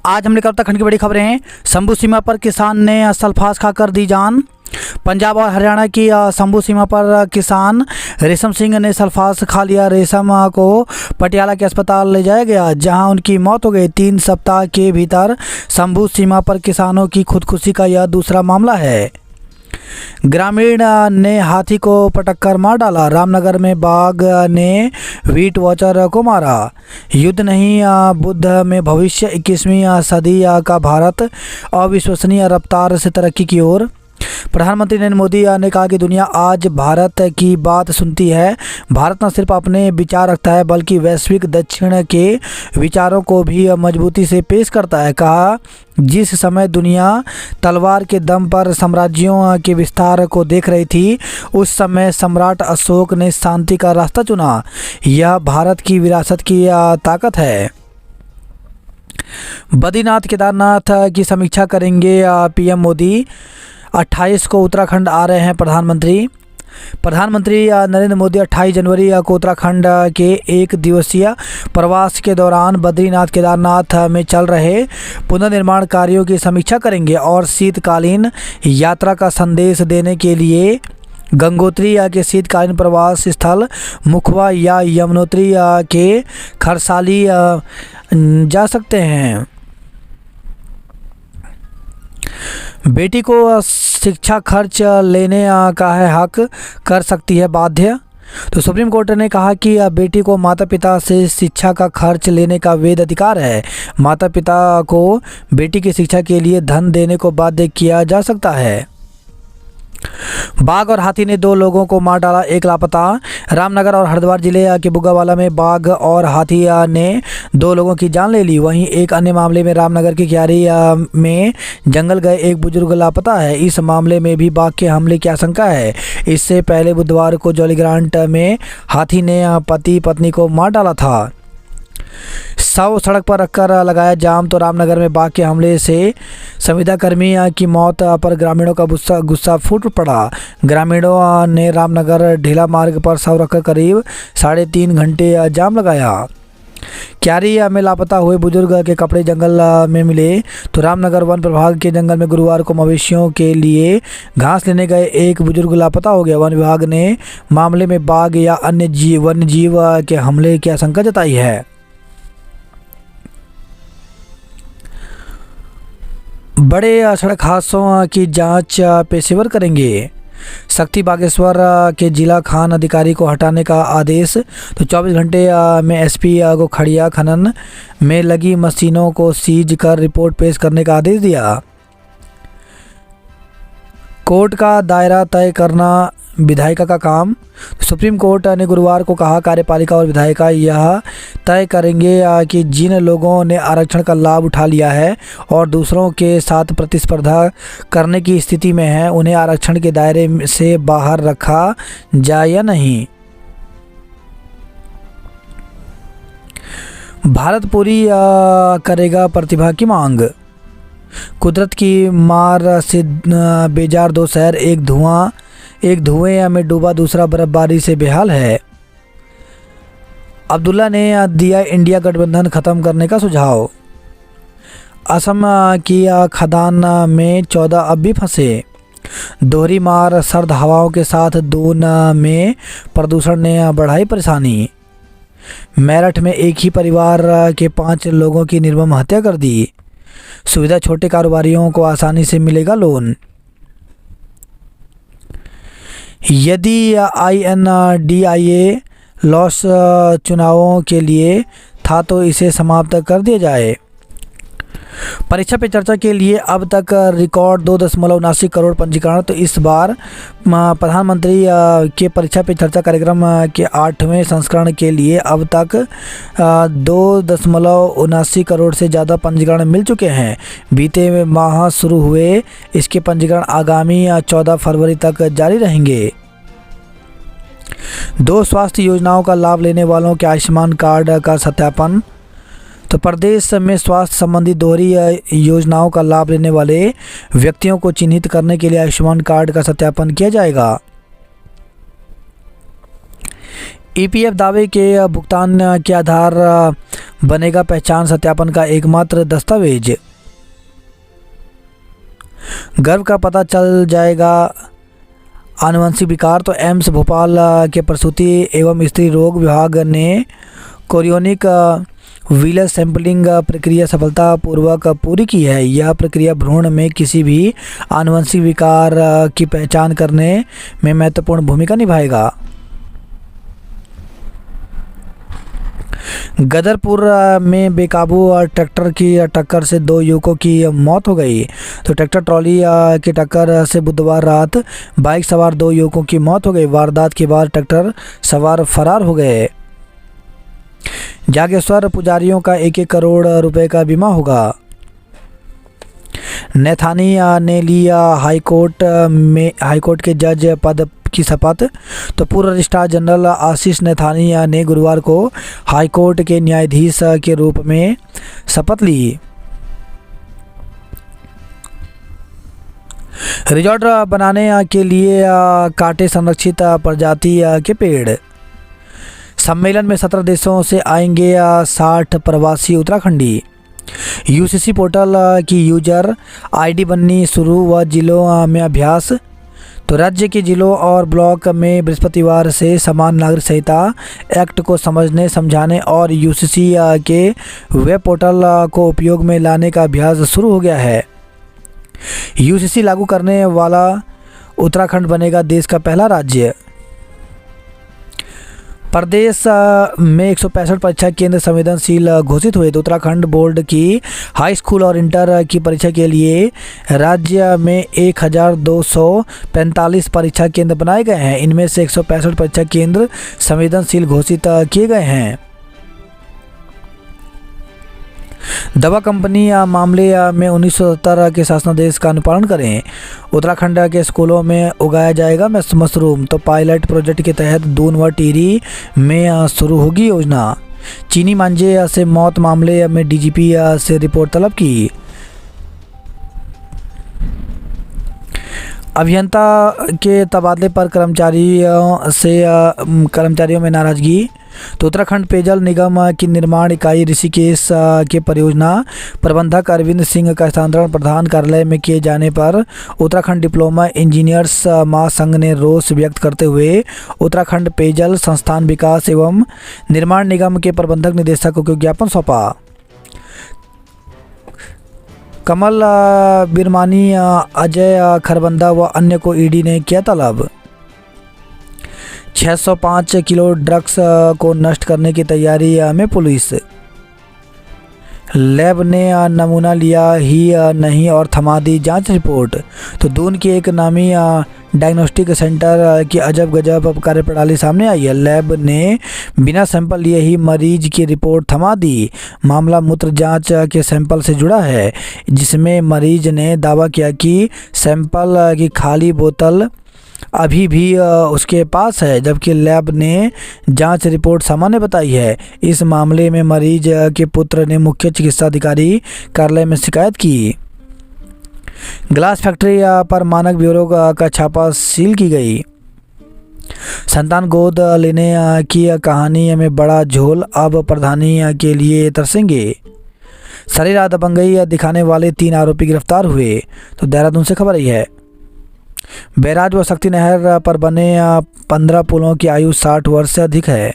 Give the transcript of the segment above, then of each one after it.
आज हमने उत्तराखंड की बड़ी खबरें। शंभू सीमा पर किसान ने सल्फास खाकर दी जान। पंजाब और हरियाणा की शंभू सीमा पर किसान रेशम सिंह ने सल्फास खा लिया। रेशम को पटियाला के अस्पताल ले जाया गया, जहां उनकी मौत हो गई। 3 सप्ताह के भीतर शंभू सीमा पर किसानों की खुदकुशी का यह दूसरा मामला है। ग्रामीण ने हाथी को पटककर मार डाला। रामनगर में बाघ ने व्हीट वॉचर को मारा। युद्ध नहीं बुद्ध में भविष्य। 21वीं सदी का भारत अविश्वसनीय रफ्तार से तरक्की की ओर। प्रधानमंत्री नरेंद्र मोदी ने कहा कि दुनिया आज भारत की बात सुनती है। भारत न सिर्फ अपने विचार रखता है, बल्कि वैश्विक दक्षिण के विचारों को भी मजबूती से पेश करता है। कहा, जिस समय दुनिया तलवार के दम पर साम्राज्यों के विस्तार को देख रही थी, उस समय सम्राट अशोक ने शांति का रास्ता चुना। यह भारत की विरासत की ताकत है। बद्रीनाथ केदारनाथ की समीक्षा करेंगे पीएम मोदी। 28 को उत्तराखंड आ रहे हैं प्रधानमंत्री नरेंद्र मोदी 28 जनवरी को उत्तराखंड के 1 दिवसीय प्रवास के दौरान बद्रीनाथ केदारनाथ में चल रहे पुनर्निर्माण कार्यों की समीक्षा करेंगे और शीतकालीन यात्रा का संदेश देने के लिए गंगोत्री के शीतकालीन प्रवास स्थल मुखवा या यमुनोत्री के खरसाली जा सकते हैं। बेटी को शिक्षा खर्च लेने का है हक, कर सकती है बाध्य। तो सुप्रीम कोर्ट ने कहा कि बेटी को माता पिता से शिक्षा का खर्च लेने का वैध अधिकार है। माता पिता को बेटी की शिक्षा के लिए धन देने को बाध्य किया जा सकता है। बाघ और हाथी ने 2 लोगों को मार डाला, 1 लापता। रामनगर और हरिद्वार जिले के बुग्गावाला में बाघ और हाथी ने 2 लोगों की जान ले ली। वहीं एक अन्य मामले में रामनगर की क्यारी में जंगल गए 1 बुजुर्ग लापता है। इस मामले में भी बाघ के हमले की आशंका है। इससे पहले बुधवार को जॉलीग्रांट में हाथी ने पति पत्नी को मार डाला था। शव सड़क पर रखकर लगाया जाम। तो रामनगर में बाघ के हमले से संविदाकर्मी की मौत पर ग्रामीणों का गुस्सा फूट पड़ा। ग्रामीणों ने रामनगर ढीला मार्ग पर शव रखकर करीब 3.5 घंटे जाम लगाया। क्यारी में लापता हुए बुजुर्ग के कपड़े जंगल में मिले। तो रामनगर वन प्रभाग के जंगल में गुरुवार को मवेशियों के लिए घास लेने गए 1 बुजुर्ग लापता हो गया। वन विभाग ने मामले में बाघ या अन्य वन्य जीव के हमले की आशंका जताई है। बड़े सड़क हादसों की जांच पेशेवर करेंगे। शक्ति बागेश्वर के जिला खान अधिकारी को हटाने का आदेश। तो 24 घंटे में एसपी को खड़िया खनन में लगी मशीनों को सीज कर रिपोर्ट पेश करने का आदेश दिया। कोर्ट का दायरा तय करना विधायिका का काम। सुप्रीम कोर्ट ने गुरुवार को कहा, कार्यपालिका और विधायिका यह तय करेंगे कि जिन लोगों ने आरक्षण का लाभ उठा लिया है और दूसरों के साथ प्रतिस्पर्धा करने की स्थिति में है, उन्हें आरक्षण के दायरे से बाहर रखा जाए या नहीं। भारत पूरी करेगा प्रतिभा की मांग। कुदरत की मार से बेजार 2 शहर, एक धुएं में डूबा, दूसरा बर्फबारी से बेहाल है। अब्दुल्ला ने दिया इंडिया गठबंधन खत्म करने का सुझाव। असम की खदान में 14 अब भी फंसे। दोहरी मार सर्द हवाओं के साथ दून में प्रदूषण ने बढ़ाई परेशानी। मेरठ में एक ही परिवार के 5 लोगों की निर्मम हत्या कर दी। सुविधा, छोटे कारोबारियों को आसानी से मिलेगा लोन। यदि INDIA लॉस चुनावों के लिए था तो इसे समाप्त कर दिया जाए। परीक्षा पे चर्चा के लिए अब तक रिकॉर्ड 2.79 करोड़ पंजीकरण। तो इस बार प्रधानमंत्री के परीक्षा पे चर्चा कार्यक्रम के 8वें संस्करण के लिए अब तक 2.79 करोड़ से ज़्यादा पंजीकरण मिल चुके हैं। बीते माह शुरू हुए इसके पंजीकरण आगामी 14 फरवरी तक जारी रहेंगे। 2 स्वास्थ्य योजनाओं का लाभ लेने वालों के आयुष्मान कार्ड का सत्यापन। तो प्रदेश में स्वास्थ्य संबंधी दोहरी योजनाओं का लाभ लेने वाले व्यक्तियों को चिन्हित करने के लिए आयुष्मान कार्ड का सत्यापन किया जाएगा। ईपीएफ दावे के भुगतान के आधार बनेगा पहचान सत्यापन का एकमात्र दस्तावेज। गर्भ का पता चल जाएगा आनुवंशिक विकार। तो एम्स भोपाल के प्रसूति एवं स्त्री रोग विभाग ने कोरियोनिक व्हीलर सैंपलिंग प्रक्रिया सफलतापूर्वक पूरी की है। यह प्रक्रिया भ्रूण में किसी भी आनुवंशिक विकार की पहचान करने में महत्वपूर्ण भूमिका निभाएगा। गदरपुर में बेकाबू ट्रैक्टर की टक्कर से 2 युवकों की मौत हो गई। तो ट्रैक्टर ट्रॉली की टक्कर से बुधवार रात बाइक सवार 2 युवकों की मौत हो गई। वारदात के बाद ट्रैक्टर सवार फरार हो गए। जागेश्वर पुजारियों का 1-1 करोड़ रुपए का बीमा होगा। नेथानी ने लिया हाईकोर्ट के जज पद की शपथ। तो पूर्व रजिस्ट्रार जनरल आशीष नेथानी ने गुरुवार को हाईकोर्ट के न्यायाधीश के रूप में शपथ ली। रिजॉर्ट बनाने के लिए काटे संरक्षित प्रजाति के पेड़। सम्मेलन में 17 देशों से आएंगे 60 प्रवासी उत्तराखंडी। यूसीसी पोर्टल की यूजर आईडी बननी शुरू व जिलों में अभ्यास। तो राज्य के जिलों और ब्लॉक में बृहस्पतिवार से समान नागरिक संहिता एक्ट को समझने समझाने और यूसीसी के वेब पोर्टल को उपयोग में लाने का अभ्यास शुरू हो गया है। यूसीसी लागू करने वाला उत्तराखंड बनेगा देश का पहला राज्य। प्रदेश में 165 परीक्षा केंद्र संवेदनशील घोषित हुए। तो उत्तराखंड बोर्ड की हाई स्कूल और इंटर की परीक्षा के लिए राज्य में 1245 परीक्षा केंद्र बनाए गए हैं। इनमें से 165 परीक्षा केंद्र संवेदनशील घोषित किए गए हैं। दवा कंपनी मामले में 1970 के शासनादेश का अनुपालन करें। उत्तराखंड के स्कूलों में उगाया जाएगा मशरूम। तो पायलट प्रोजेक्ट के तहत दून व टिहरी में शुरू होगी योजना। चीनी मांझे से मौत मामले में डीजीपी से रिपोर्ट तलब की। अभियंता के तबादले पर कर्मचारियों में नाराजगी। तो उत्तराखंड पेयजल निगम की निर्माण इकाई ऋषिकेश के परियोजना प्रबंधक अरविंद सिंह का स्थानांतरण प्रधान कार्यालय में किए जाने पर उत्तराखंड डिप्लोमा इंजीनियर्स महासंघ ने रोष व्यक्त करते हुए उत्तराखंड पेयजल संस्थान विकास एवं निर्माण निगम के प्रबंधक निदेशक को ज्ञापन सौंपा। कमल बिरमानी, अजय खरबंदा व अन्य को ईडी ने किया तलब। 605 किलो ड्रग्स को नष्ट करने की तैयारी में पुलिस। लैब ने नमूना लिया ही नहीं और थमा दी जांच रिपोर्ट। तो दून की एक नामी डायग्नोस्टिक सेंटर की अजब गजब कार्यप्रणाली सामने आई है। लैब ने बिना सैंपल लिए ही मरीज की रिपोर्ट थमा दी। मामला मूत्र जांच के सैंपल से जुड़ा है, जिसमें मरीज ने दावा किया कि सैंपल की खाली बोतल अभी भी उसके पास है, जबकि लैब ने जांच रिपोर्ट सामान्य बताई है। इस मामले में मरीज के पुत्र ने मुख्य चिकित्सा अधिकारी कार्यालय में शिकायत की। ग्लास फैक्ट्री पर मानक ब्यूरो का छापा सील की गई। संतान गोद लेने की कहानी में बड़ा झोल, अब प्रधानी के लिए तरसेंगे। शरीर दबंगई दिखाने वाले 3 आरोपी गिरफ्तार हुए। तो देहरादून से खबर आई है। बैराज व शक्ति नहर पर बने 15 पुलों की आयु 60 वर्ष से अधिक है।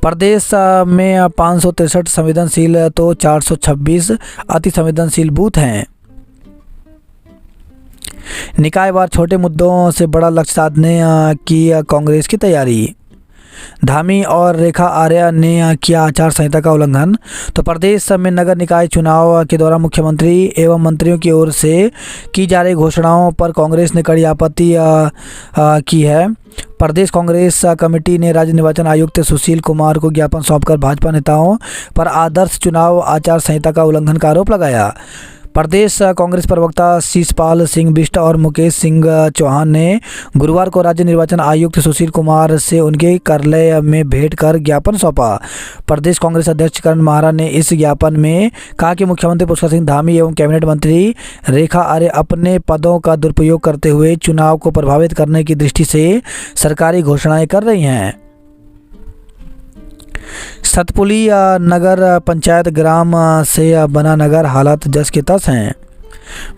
प्रदेश में 563 संवेदनशील तो 426 अति संवेदनशील बूथ हैं। निकायवार छोटे मुद्दों से बड़ा लक्ष्य साधने की कांग्रेस की तैयारी। धामी और रेखा आर्या ने किया आचार संहिता का उल्लंघन। तो प्रदेश में नगर निकाय चुनाव के दौरान मुख्यमंत्री एवं मंत्रियों की ओर से की जा रही घोषणाओं पर कांग्रेस ने कड़ी आपत्ति की है। प्रदेश कांग्रेस कमेटी ने राज्य निर्वाचन आयुक्त सुशील कुमार को ज्ञापन सौंपकर भाजपा नेताओं पर आदर्श चुनाव आचार संहिता का उल्लंघन का आरोप लगाया। प्रदेश कांग्रेस प्रवक्ता शीशपाल सिंह बिष्ट और मुकेश सिंह चौहान ने गुरुवार को राज्य निर्वाचन आयुक्त सुशील कुमार से उनके कार्यालय में भेंट कर ज्ञापन सौंपा। प्रदेश कांग्रेस अध्यक्ष करण माहरा ने इस ज्ञापन में कहा कि मुख्यमंत्री पुष्कर सिंह धामी एवं कैबिनेट मंत्री रेखा आर्य अपने पदों का दुरुपयोग करते हुए चुनाव को प्रभावित करने की दृष्टि से सरकारी घोषणाएं कर रही हैं। सतपुली नगर पंचायत ग्राम से बना नगर हालात जस के तस हैं।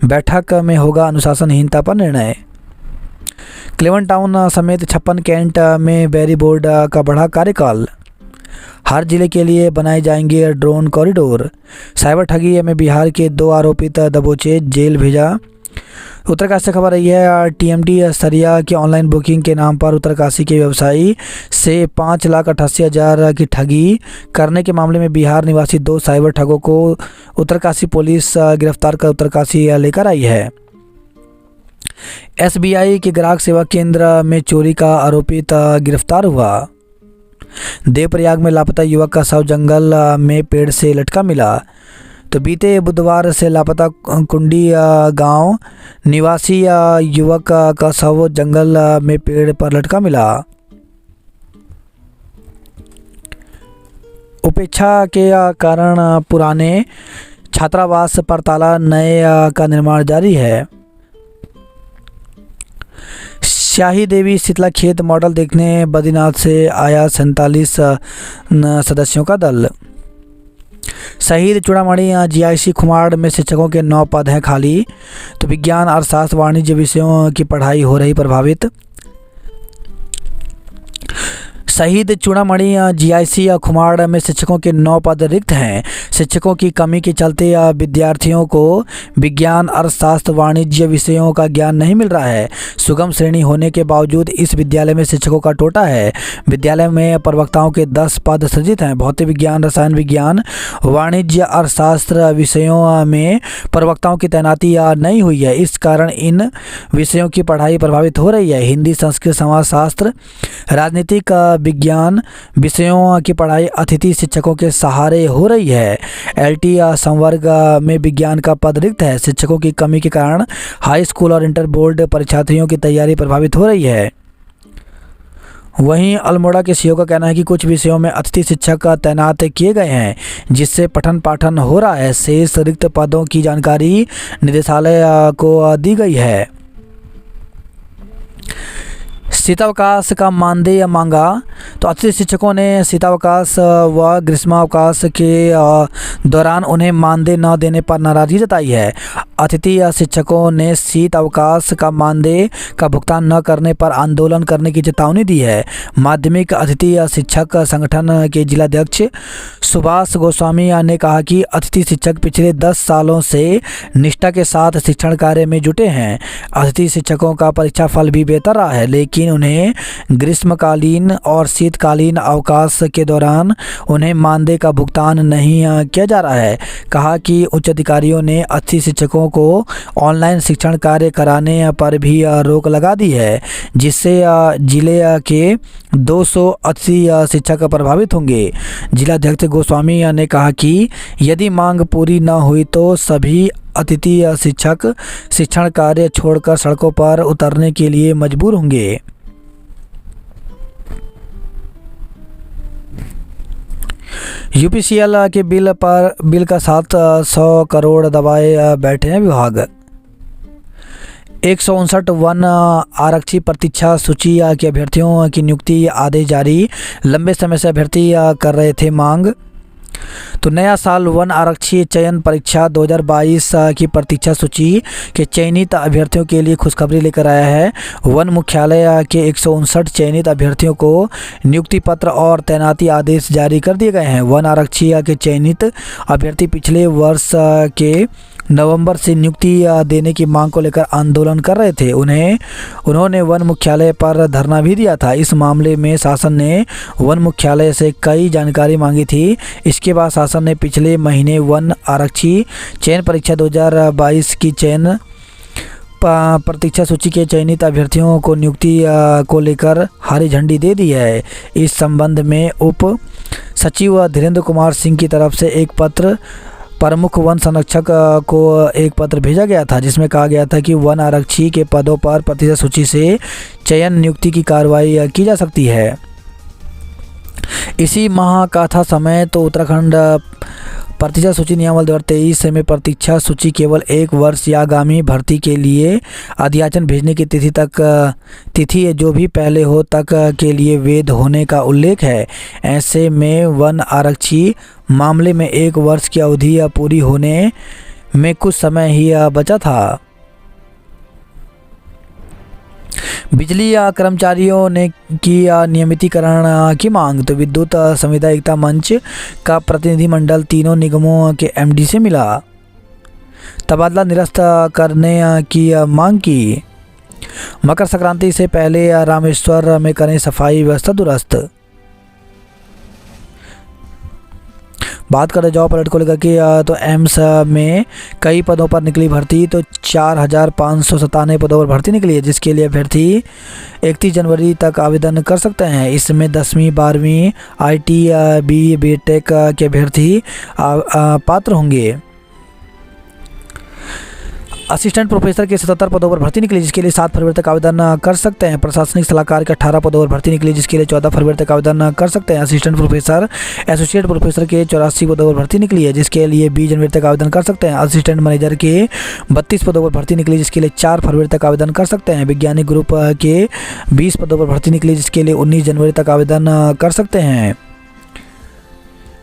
बैठक में होगा अनुशासनहीनता पर निर्णय। क्लेवन टाउन समेत 56 कैंट में बैरी बोर्ड का बढ़ा कार्यकाल। हर जिले के लिए बनाए जाएंगे ड्रोन कॉरिडोर। साइबर ठगी में बिहार के 2 आरोपित दबोचे जेल भेजा। उत्तरकाशी से खबर रही है, टीएमटी सरिया की ऑनलाइन बुकिंग के नाम पर उत्तरकाशी के व्यवसायी से 5,88,000 की ठगी करने के मामले में बिहार निवासी 2 साइबर ठगों को उत्तरकाशी पुलिस गिरफ्तार कर उत्तरकाशी लेकर आई है। एसबीआई के ग्राहक सेवा केंद्र में चोरी का आरोपित गिरफ्तार हुआ। देवप्रयाग में लापता युवक का शव जंगल में पेड़ से लटका मिला। तो बीते बुधवार से लापता कुंडी गांव निवासी युवक का शव जंगल में पेड़ पर लटका मिला। उपेक्षा के कारण पुराने छात्रावास पर ताला, नए का निर्माण जारी है। शाही देवी शीतला खेत मॉडल देखने बद्रीनाथ से आया 47 सदस्यों का दल। शहीद चूड़ामणि जीआईसी खुमाड़ में शिक्षकों के 9 पद हैं खाली। तो विज्ञान अर्थशास्त्र वाणिज्य विषयों की पढ़ाई हो रही प्रभावित। शहीद चूड़ामणि जीआईसी खुमाड़ में शिक्षकों के 9 पद रिक्त हैं। शिक्षकों की कमी के चलते विद्यार्थियों को विज्ञान अर्थशास्त्र वाणिज्य विषयों का ज्ञान नहीं मिल रहा है। सुगम श्रेणी होने के बावजूद इस विद्यालय में शिक्षकों का टोटा है। विद्यालय में प्रवक्ताओं के 10 पद सृजित हैं। भौतिक विज्ञान, रसायन विज्ञान, वाणिज्य अर्थशास्त्र विषयों में प्रवक्ताओं की तैनाती नहीं हुई है। इस कारण इन विषयों की पढ़ाई प्रभावित हो रही है। हिंदी, संस्कृत, समाजशास्त्र, राजनीतिक विज्ञान विषयों की पढ़ाई अतिथि शिक्षकों के सहारे हो रही है। एलटी संवर्ग में विज्ञान का पद रिक्त है। शिक्षकों की कमी के कारण हाई स्कूल और इंटर बोर्ड परीक्षार्थियों की तैयारी प्रभावित हो रही है। वहीं अल्मोड़ा के सीईओ का कहना है कि कुछ विषयों में अतिथि शिक्षक तैनात किए गए हैं, जिससे पठन पाठन हो रहा है। शेष रिक्त पदों की जानकारी निदेशालय को दी गई है। शीतावकाश का मानदेय मांगा। तो अतिथि शिक्षकों ने शीतावकाश व ग्रीष्मावकाश के दौरान उन्हें मानदेय न देने पर नाराजगी जताई है। अतिथि शिक्षकों ने शीत अवकाश का मानदेय का भुगतान न करने पर आंदोलन करने की चेतावनी दी है। माध्यमिक अतिथि शिक्षक संगठन के जिलाध्यक्ष सुभाष गोस्वामी ने कहा कि अतिथि शिक्षक पिछले 10 सालों से निष्ठा के साथ शिक्षण कार्य में जुटे हैं। अतिथि शिक्षकों का परीक्षा फल भी बेहतर रहा है, लेकिन उन्हें ग्रीष्मकालीन और शीतकालीन अवकाश के दौरान उन्हें मानदेय का भुगतान नहीं किया जा रहा है। कहा कि उच्च अधिकारियों ने अतिथि शिक्षकों को ऑनलाइन शिक्षण कार्य कराने पर भी रोक लगा दी है, जिससे जिले के 200 अतिथि शिक्षक प्रभावित होंगे। जिलाध्यक्ष गोस्वामी ने कहा कि यदि मांग पूरी न हुई तो सभी अतिथि शिक्षक शिक्षण कार्य छोड़कर सड़कों पर उतरने के लिए मजबूर होंगे। यूपीसीएल के बिल का 700 करोड़ दबाए बैठे हैं विभाग। 159 वन आरक्षी प्रतीक्षा सूची के अभ्यर्थियों की नियुक्ति आदेश जारी। लंबे समय से अभ्यर्थी कर रहे थे मांग। तो नया साल वन आरक्षी चयन परीक्षा 2022 की प्रतीक्षा सूची के चयनित अभ्यर्थियों के लिए खुशखबरी लेकर आया है। वन मुख्यालय के 159 चयनित अभ्यर्थियों को नियुक्ति पत्र और तैनाती आदेश जारी कर दिए गए हैं। वन आरक्षी के चयनित अभ्यर्थी पिछले वर्ष के नवंबर से नियुक्ति देने की मांग को लेकर आंदोलन कर रहे थे। उन्होंने वन मुख्यालय पर धरना भी दिया था। इस मामले में शासन ने वन मुख्यालय से कई जानकारी मांगी थी। इसके बाद शासन ने पिछले महीने वन आरक्षी चयन परीक्षा 2022 की चयन प्रतीक्षा सूची के चयनित अभ्यर्थियों को नियुक्ति को लेकर हरी झंडी दे दी है। इस संबंध में उप सचिव धीरेन्द्र कुमार सिंह की तरफ से एक पत्र प्रमुख वन संरक्षक को एक पत्र भेजा गया था जिसमें कहा गया था कि वन आरक्षी के पदों पर प्रतिशत सूची से चयन नियुक्ति की कार्रवाई की जा सकती है। इसी माह का था समय तो उत्तराखंड प्रतिशत सूची नियमावली 2023 में प्रतीक्षा सूची केवल 1 वर्ष या आगामी भर्ती के लिए अध्याचन भेजने की तिथि जो भी पहले हो तक के लिए वैध होने का उल्लेख है। ऐसे में वन आरक्षी मामले में 1 वर्ष की अवधि पूरी होने में कुछ समय ही बचा था। बिजली कर्मचारियों ने की नियमितीकरण की मांग तो विद्युत संविदा एकता मंच का प्रतिनिधिमंडल तीनों निगमों के एमडी से मिला। तबादला निरस्त करने की मांग की। मकर संक्रांति से पहले रामेश्वर में करें सफाई व्यवस्था दुरुस्त। बात करें जॉब अलर्ट को लेकर के तो एम्स में कई पदों पर निकली भर्ती तो 4,597 पदों पर भर्ती निकली है जिसके लिए अभ्यर्थी 31 जनवरी तक आवेदन कर सकते हैं। इसमें 10वीं 12वीं IT BE BTech के अभ्यर्थी पात्र होंगे। असिस्टेंट प्रोफेसर के 77 पदों पर भर्ती निकली जिसके लिए 7 फरवरी तक आवेदन कर सकते हैं। प्रशासनिक सलाहकार के 18 पदों पर भर्ती निकली जिसके लिए 14 फरवरी तक आवेदन कर सकते हैं। असिस्टेंट प्रोफेसर एसोसिएट प्रोफेसर के 84 पदों पर भर्ती निकली है जिसके लिए 20 जनवरी तक आवेदन कर सकते हैं। असिस्टेंट मैनेजर के 32 पदों पर भर्ती निकली जिसके लिए 4 फरवरी तक आवेदन कर सकते हैं। वैज्ञानिक ग्रुप के 20 पदों पर भर्ती निकली जिसके लिए 19 जनवरी तक आवेदन कर सकते हैं।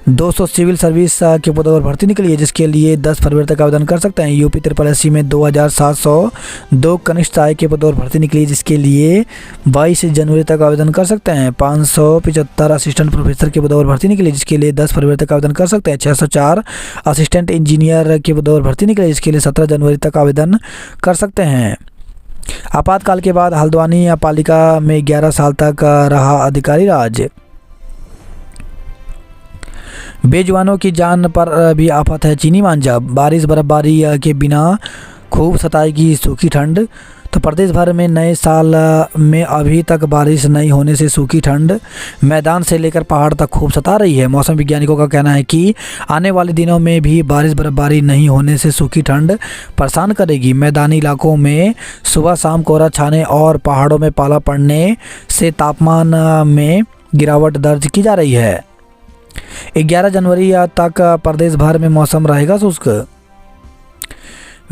200 सिविल सर्विस के पदों पर भर्ती निकली है जिसके लिए 10 फरवरी तक आवेदन कर सकते हैं। यूपी SSSC में 2,702 कनिष्ठ आय के पदों पर भर्ती निकली है जिसके लिए 22 जनवरी तक आवेदन कर सकते हैं। 575 असिस्टेंट प्रोफेसर के पदों पर भर्ती निकली जिसके लिए 10 फरवरी तक आवेदन कर सकते हैं। 604 असिस्टेंट इंजीनियर के पदों पर भर्ती निकली जिसके लिए 17 जनवरी तक आवेदन कर सकते हैं। आपातकाल के बाद हल्द्वानी पालिका में 11 साल तक रहा अधिकारी राज। बेजुबानों की जान पर भी आफत है चीनी मांझा। बारिश बर्फबारी के बिना खूब सताएगी सूखी ठंड तो प्रदेश भर में नए साल में अभी तक बारिश नहीं होने से सूखी ठंड मैदान से लेकर पहाड़ तक खूब सता रही है। मौसम वैज्ञानिकों का कहना है कि आने वाले दिनों में भी बारिश बर्फबारी नहीं होने से सूखी ठंड परेशान करेगी। मैदानी इलाकों में सुबह शाम कोहरा छाने और पहाड़ों में पाला पड़ने से तापमान में गिरावट दर्ज की जा रही है। 11 जनवरी तक प्रदेश भर में मौसम रहेगा शुष्क।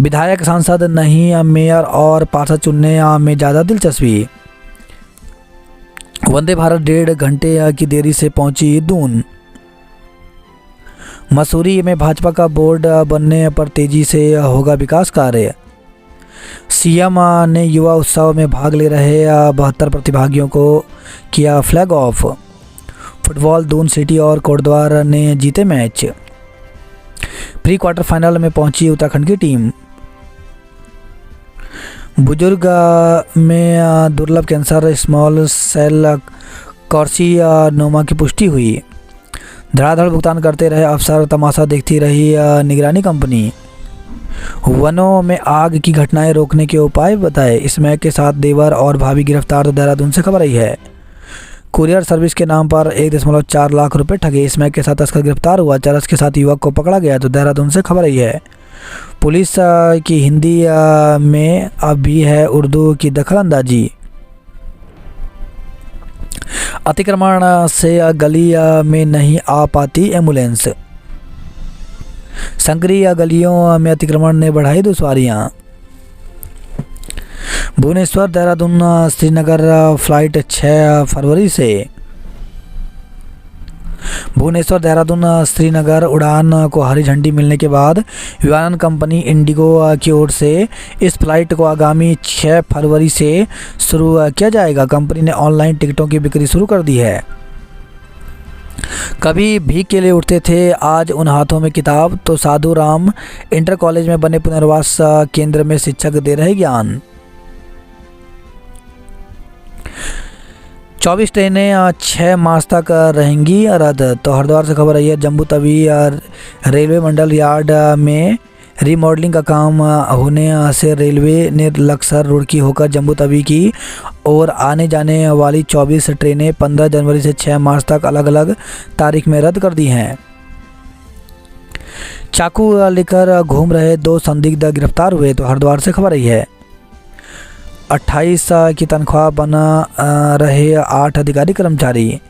विधायक सांसद नहीं मेयर और पार्षद चुनने में ज़्यादा दिलचस्पी। वंदे भारत 1.5 घंटे की देरी से पहुंची दून। मसूरी में भाजपा का बोर्ड बनने पर तेजी से होगा विकास कार्य। सीएम ने युवा उत्सव में भाग ले रहे 72 प्रतिभागियों को किया flag of. Football Doon city और कोटद्वार ने जीते मैच। प्री क्वार्टर फाइनल में पहुंची उत्तराखंड की टीम। बुजुर्ग में दुर्लभ कैंसर स्मॉल सेल कार्सिनोमा की पुष्टि हुई। धड़ाधड़ भुगतान करते रहे अफसर, तमाशा देखती रही निगरानी कंपनी। वनों में आग की घटनाएं रोकने के उपाय बताए। स्मैक के साथ देवर और भाभी गिरफ्तार तो देहरादून से खबर आई है। कुरियर सर्विस के नाम पर 1.4 लाख रुपए ठगे। स्मैक के साथ तस्कर गिरफ्तार हुआ। चरस के साथ युवक को पकड़ा गया तो देहरादून से खबर आई है। पुलिस की हिंदी में अब भी है उर्दू की दखलंदाजी। अतिक्रमण से गली में नहीं आ पाती एम्बुलेंस। संकरी गलियों में अतिक्रमण ने बढ़ाई दुश्वारियां। भुवनेश्वर देहरादून श्रीनगर फ्लाइट 6 फरवरी से। भुवनेश्वर देहरादून श्रीनगर उड़ान को हरी झंडी मिलने के बाद विमानन कंपनी इंडिगो की ओर से इस फ्लाइट को आगामी 6 फरवरी से शुरू किया जाएगा। कंपनी ने ऑनलाइन टिकटों की बिक्री शुरू कर दी है। कभी भीख के लिए उठते थे, आज उन हाथों में किताब तो साधु राम इंटर कॉलेज में बने पुनर्वास केंद्र में शिक्षक दे रहे ज्ञान। 24 ट्रेनें 6 मार्च तक रहेंगी रद्द तो हरिद्वार से खबर आई है। जम्मू तवी रेलवे मंडल यार्ड में रीमॉडलिंग का काम होने से रेलवे ने लक्सर रुड़की होकर जम्मू तवी की और आने जाने वाली 24 ट्रेनें 15 जनवरी से 6 मार्च तक अलग अलग तारीख में रद्द कर दी हैं। चाकू लेकर घूम रहे 2 संदिग्ध गिरफ्तार हुए। तो हरिद्वार से खबर आई है। 28 की तनख्वाह बना रहे 8 अधिकारी कर्मचारी।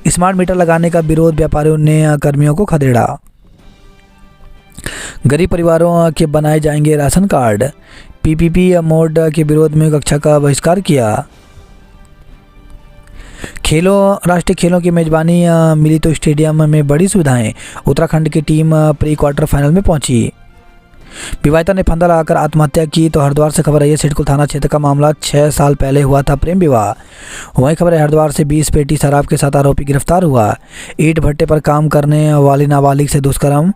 स्मार्ट मीटर लगाने का विरोध, व्यापारियों ने कर्मियों को खदेड़ा। गरीब परिवारों के बनाए जाएंगे राशन कार्ड। पीपीपी मोड के विरोध में कक्षा का बहिष्कार किया। राष्ट्रीय खेलों की मेजबानी मिली तो स्टेडियम में बड़ी सुविधाएं। उत्तराखंड की टीम प्री क्वार्टर फाइनल में पहुंची। विवाहिता ने फंदा लगाकर आत्महत्या की। तो हरिद्वार से खबर आई है। सिडकुल थाना क्षेत्र का मामला, 6 साल पहले हुआ था प्रेम विवाह। वहीं खबर है हरिद्वार से 20 पेटी शराब के साथ आरोपी गिरफ्तार हुआ। ईंट भट्टे पर काम करने वाली नाबालिग से दुष्कर्म।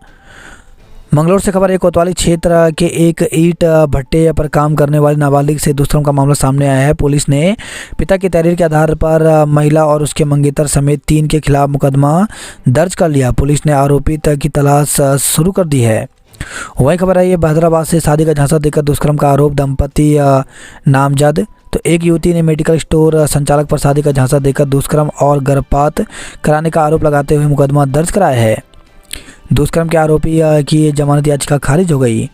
मंगलौर से खबर है। कोतवाली क्षेत्र के एक ईंट भट्टे पर काम करने वाली नाबालिग से दुष्कर्म का मामला सामने आया है। पुलिस ने पिता की तहरीर के आधार पर महिला और उसके मंगेतर समेत 3 के खिलाफ मुकदमा दर्ज कर लिया। पुलिस ने आरोपित की तलाश शुरू कर दी है। वही खबर है ये हैदराबाद से शादी का झांसा देकर दुष्कर्म का आरोप, दंपति नामजद। तो एक युवती ने मेडिकल स्टोर संचालक पर शादी का झांसा देकर दुष्कर्म और गर्भपात कराने का आरोप लगाते हुए मुकदमा दर्ज कराया है। दुष्कर्म के आरोपी की जमानत याचिका खारिज हो गई।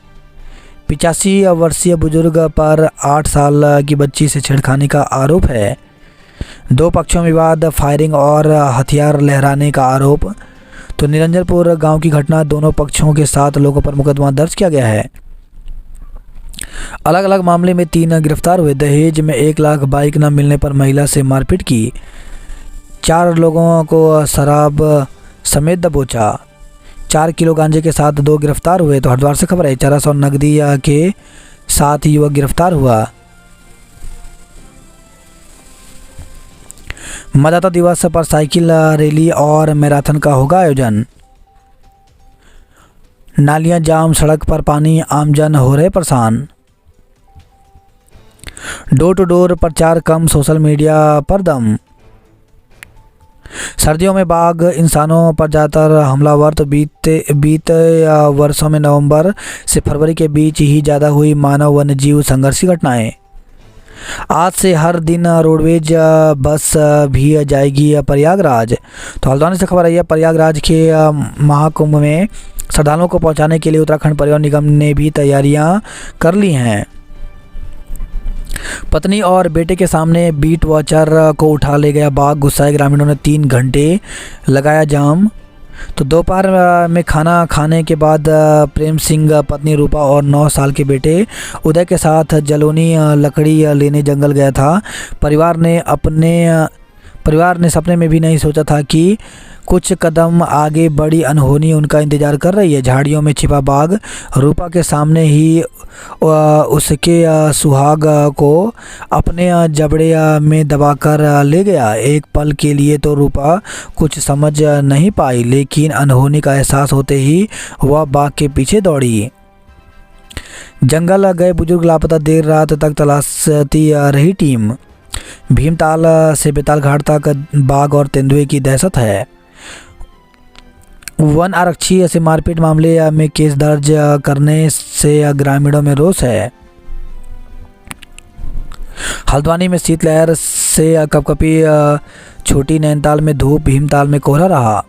85 वर्षीय बुजुर्ग पर 8 साल की बच्ची से छेड़खानी का आरोप है। 2 पक्षों में विवाद, फायरिंग और हथियार लहराने का आरोप। तो निरंजनपुर गांव की घटना, दोनों पक्षों के 7 लोगों पर मुकदमा दर्ज किया गया है। अलग अलग मामले में 3 गिरफ्तार हुए। दहेज में 1 लाख बाइक न मिलने पर महिला से मारपीट की। 4 लोगों को शराब समेत दबोचा। 4 किलो गांजे के साथ 2 गिरफ्तार हुए। तो हरिद्वार से खबर है। 400 नकदी के साथ युवक गिरफ्तार हुआ। मतदाता दिवस पर साइकिल रैली और मैराथन का होगा आयोजन। नालियां जाम, सड़क पर पानी, आमजन हो रहे परेशान। डोर टू डोर प्रचार कम, सोशल मीडिया पर दम। सर्दियों में बाघ इंसानों पर ज़्यादातर हमलावर। तो बीते वर्षों में नवंबर से फरवरी के बीच ही ज़्यादा हुई मानव वन्यजीव संघर्ष की घटनाएं। आज से हर दिन रोडवेज बस भी जाएगी प्रयागराज। तो हल्द्वानी से खबर आई है। प्रयागराज के महाकुंभ में श्रद्धालुओं को पहुंचाने के लिए उत्तराखंड परिवहन निगम ने भी तैयारियां कर ली हैं। पत्नी और बेटे के सामने बीट वॉचर को उठा ले गया बाघ, गुस्साए ग्रामीणों ने 3 घंटे लगाया जाम। तो दोपहर में खाना खाने के बाद प्रेम सिंह पत्नी रूपा और 9 साल के बेटे उदय के साथ जलोनी लकड़ी लेने जंगल गया था। परिवार ने सपने में भी नहीं सोचा था कि कुछ कदम आगे बड़ी अनहोनी उनका इंतजार कर रही है। झाड़ियों में छिपा बाघ रूपा के सामने ही उसके सुहाग को अपने जबड़े में दबाकर ले गया। एक पल के लिए तो रूपा कुछ समझ नहीं पाई, लेकिन अनहोनी का एहसास होते ही वह बाघ के पीछे दौड़ी। जंगल गए बुजुर्ग लापता, देर रात तक तलाशती रही टीम। भीमताल से बेताल घाट तक बाघ और तेंदुए की दहशत है। वन आरक्षी से मारपीट मामले में केस दर्ज करने से ग्रामीणों में रोष है। हल्द्वानी में शीतलहर से कपकपी, छोटी नैनीताल में धूप, भीमताल में कोहरा रहा।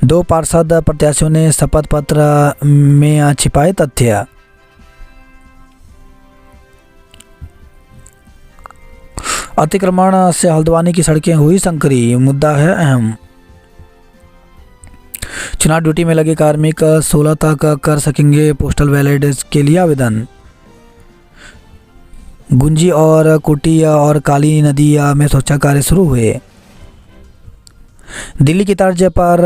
2 पार्षद प्रत्याशियों ने शपथ पत्र में छिपाए तथ्य। अतिक्रमण से हल्द्वानी की सड़कें हुई संकरी, मुद्दा है अहम। चुनाव ड्यूटी में लगे कार्मिक 16 तक कर सकेंगे पोस्टल बैलेट के लिए आवेदन। गुंजी और कुटी और काली नदी में स्वच्छता कार्य शुरू हुए। दिल्ली की तर्ज पर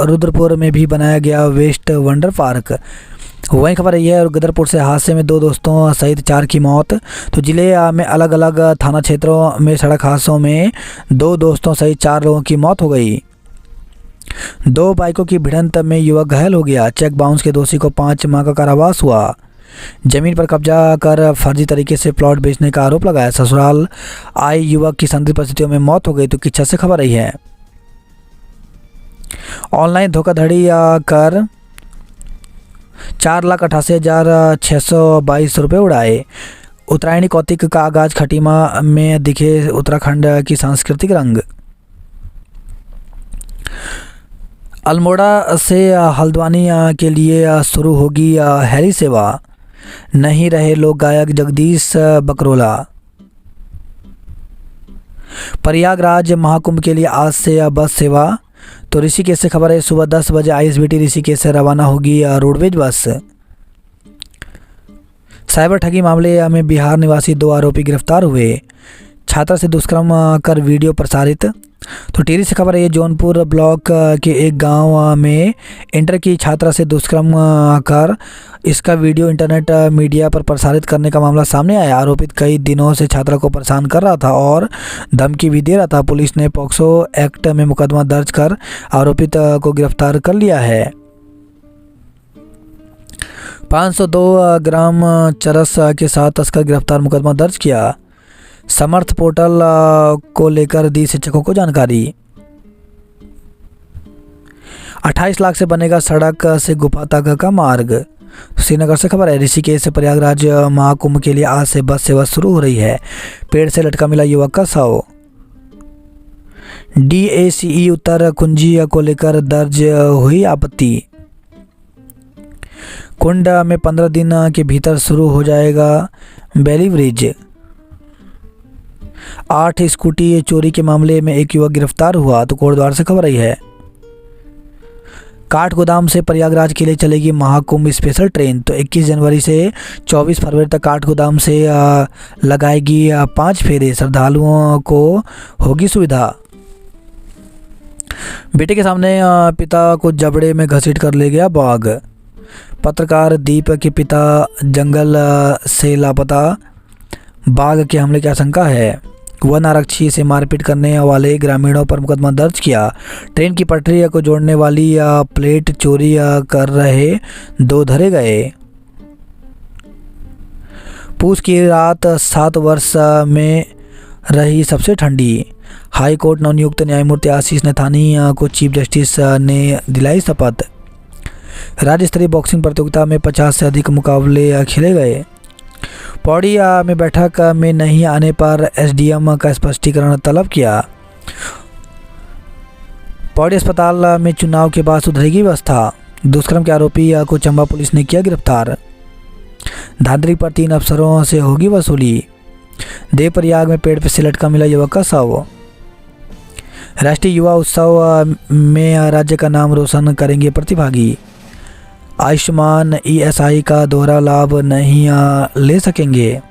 रुद्रपुर में भी बनाया गया वेस्ट वंडर पार्क। वहीं खबर यह है गदरपुर से हादसे में 2 दोस्तों सहित 4 की मौत। तो जिले में अलग अलग थाना क्षेत्रों में सड़क हादसों में 2 दोस्तों सहित 4 लोगों की मौत हो गई। 2 बाइकों की भिड़ंत में युवक घायल हो गया। चेक बाउंस के दोषी को 5 माह का कारावास हुआ। जमीन पर कब्जा कर फर्जी तरीके से प्लॉट बेचने का आरोप लगाया। ससुराल आए युवक की संदिग्ध परिस्थितियों में मौत हो गई। तो किच्छा से खबर आई है। ऑनलाइन धोखाधड़ी कर 4,88,622 रुपये उड़ाए। उत्तरायणी कौतिक का आगाज, खटीमा में दिखे उत्तराखंड की सांस्कृतिक रंग। अल्मोड़ा से हल्द्वानी के लिए शुरू होगी हेली सेवा, नहीं रहे लोक गायक जगदीश बकरोला। प्रयागराज महाकुंभ के लिए आज से बस सेवा। तो ऋषिकेश से खबर है, सुबह 10 बजे आईएसबीटी ऋषिकेश से रवाना होगी रोडवेज बस। साइबर ठगी मामले में बिहार निवासी 2 आरोपी गिरफ्तार हुए। छात्रा से दुष्कर्म कर वीडियो प्रसारित। तो टिहरी से खबर है, जौनपुर ब्लॉक के एक गांव में इंटर की छात्रा से दुष्कर्म कर इसका वीडियो इंटरनेट मीडिया पर प्रसारित करने का मामला सामने आया। आरोपित कई दिनों से छात्रा को परेशान कर रहा था और धमकी भी दे रहा था। पुलिस ने पॉक्सो एक्ट में मुकदमा दर्ज कर आरोपित को गिरफ्तार कर लिया है। 502 ग्राम चरस के साथ तस्कर गिरफ्तार, मुकदमा दर्ज किया। समर्थ पोर्टल को लेकर दी शिक्षकों को जानकारी। 28 लाख से बनेगा सड़क से गुफा तक का मार्ग। श्रीनगर से खबर है, ऋषिकेश से प्रयागराज महाकुंभ के लिए आज से बस सेवा शुरू हो रही है। पेड़ से लटका मिला युवक का शव। DACE उत्तर कुंजी को लेकर दर्ज हुई आपत्ति। कुंड में 15 दिन के भीतर शुरू हो जाएगा बैली ब्रिज। 8 स्कूटी चोरी के मामले में एक युवक गिरफ्तार हुआ। तो कोटद्वार से खबर आई है, काठगोदाम से प्रयागराज के लिए चलेगी महाकुंभ स्पेशल ट्रेन। तो 21 जनवरी से 24 फरवरी तक काठगोदाम से लगाएगी 5 फेरे, श्रद्धालुओं को होगी सुविधा। बेटे के सामने पिता को जबड़े में घसीट कर ले गया बाघ। पत्रकार दीप के पिता जंगल से लापता, बाघ के हमले की आशंका है। वन आरक्षी से मारपीट करने वाले ग्रामीणों पर मुकदमा दर्ज किया। ट्रेन की पटरी को जोड़ने वाली प्लेट चोरी कर रहे 2 धरे गए। पूछ की रात 7 वर्ष में रही सबसे ठंडी। हाई कोर्ट नवनियुक्त न्यायमूर्ति आशीष नथानी को चीफ जस्टिस ने दिलाई शपथ। राज्य स्तरीय बॉक्सिंग प्रतियोगिता में 50 से अधिक मुकाबले खेले गए। पौड़ी में बैठक में नहीं आने पर एसडीएम का स्पष्टीकरण तलब किया। पौड़ी अस्पताल में चुनाव के बाद सुधरेगी व्यवस्था। दुष्कर्म के आरोपी को चंबा पुलिस ने किया गिरफ्तार। धांधली पर 3 अफसरों से होगी वसूली। देवप्रयाग में पेड़ से लटका मिला युवक का शव। राष्ट्रीय युवा उत्सव में राज्य का नाम रोशन करेंगे प्रतिभागी। आयुष्मान ESI का दोहरा लाभ नहीं ले सकेंगे।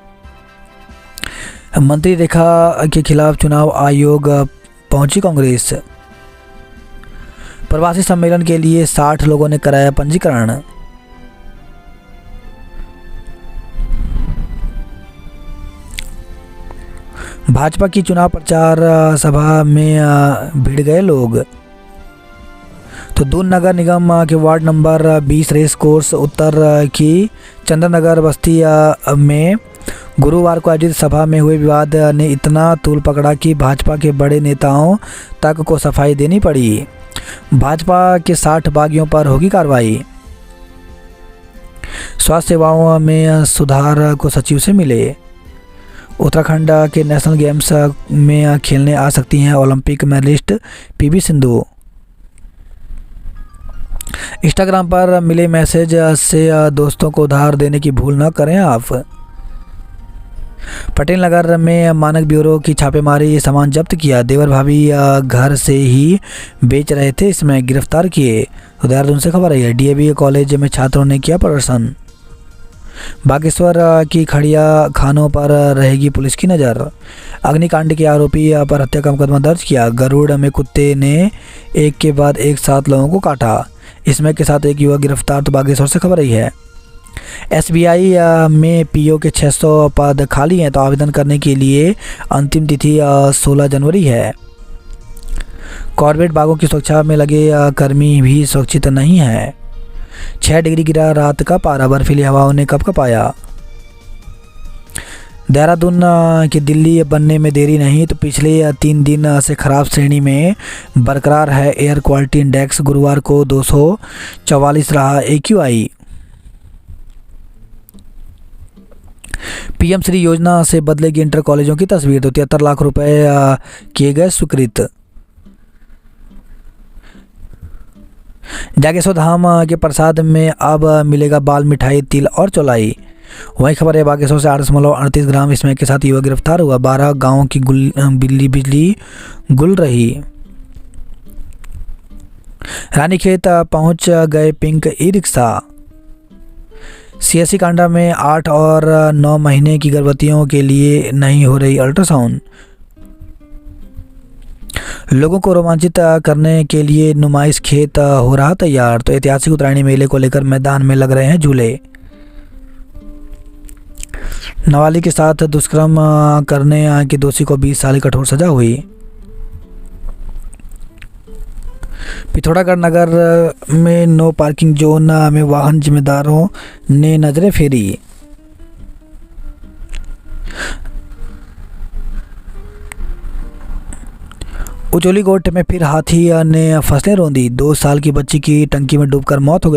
मंत्री रेखा के खिलाफ चुनाव आयोग पहुंची कांग्रेस। प्रवासी सम्मेलन के लिए 60 लोगों ने कराया पंजीकरण। भाजपा की चुनाव प्रचार सभा में भिड़ गए लोग। तो दून नगर निगम के वार्ड नंबर 20 रेस कोर्स उत्तर की चंद्रनगर बस्ती में गुरुवार को आयोजित सभा में हुए विवाद ने इतना तूल पकड़ा कि भाजपा के बड़े नेताओं तक को सफाई देनी पड़ी। भाजपा के 60 बागियों पर होगी कार्रवाई। स्वास्थ्य सेवाओं में सुधार को सचिव से मिले। उत्तराखंड के नेशनल गेम्स में खेलने आ सकती हैं Olympic medallist PV Sindhu. Instagram पर मिले मैसेज से दोस्तों को उधार देने की भूल न करें आप। पटेल नगर में मानक ब्यूरो की छापेमारी, सामान जब्त किया। देवर भाभी घर से ही बेच रहे थे, इसमें गिरफ्तार किए। तो देहरादून से खबर आई है, DAV कॉलेज में छात्रों ने किया प्रदर्शन। बागेश्वर की खड़िया खानों पर रहेगी पुलिस की नज़र। अग्निकांड के आरोपी पर हत्या का मुकदमा दर्ज किया। गरुड़ में कुत्ते ने एक के बाद एक 7 लोगों को काटा, इसमें के साथ एक युवक गिरफ्तार। तो बागेश्वर से खबर आई है, SBI में PO के 600 पद खाली हैं। तो आवेदन करने के लिए अंतिम तिथि 16 जनवरी है। कॉर्बेट बागों की सुरक्षा में लगे कर्मी भी सुरक्षित नहीं है। 6 डिग्री गिरा रात का पारा, बर्फीली हवाओं ने कब कपाया। देहरादून की दिल्ली बनने में देरी नहीं। तो पिछले 3 दिन से खराब श्रेणी में बरकरार है एयर क्वालिटी इंडेक्स। गुरुवार को 244 रहा AQI। PM श्री योजना से बदलेगी इंटर कॉलेजों की तस्वीर। तो 73 लाख रुपए किए गए स्वीकृत। जागेश्वर धाम के प्रसाद में अब मिलेगा बाल मिठाई, तिल और चौलाई। वही खबर है बागेश्वर से 8.38 ग्राम स्मैक के साथ युवक गिरफ्तार हुआ। 12 गांव की बिजली गुल रही। रानीखेत पहुंच गए pink e rickshaw. CSC Kanda में 8 और 9 महीने की गर्भवतियों के लिए नहीं हो रही अल्ट्रासाउंड। लोगों को रोमांचित करने के लिए नुमाइश खेत हो रहा तैयार। तो ऐतिहासिक उत्तरायणी मेले को लेकर मैदान में लग रहे हैं झूले। नाबालिग के साथ दुष्कर्म करने के दोषी को 20 साल की कठोर सजा हुई। पिथौरागढ़ नगर में नो पार्किंग जोन में वाहन जिम्मेदारों ने नजरें फेरी। उचोली गोट में फिर हाथी ने फसलें रौंदी। 2 साल की बच्ची की टंकी में डूबकर मौत हो गई।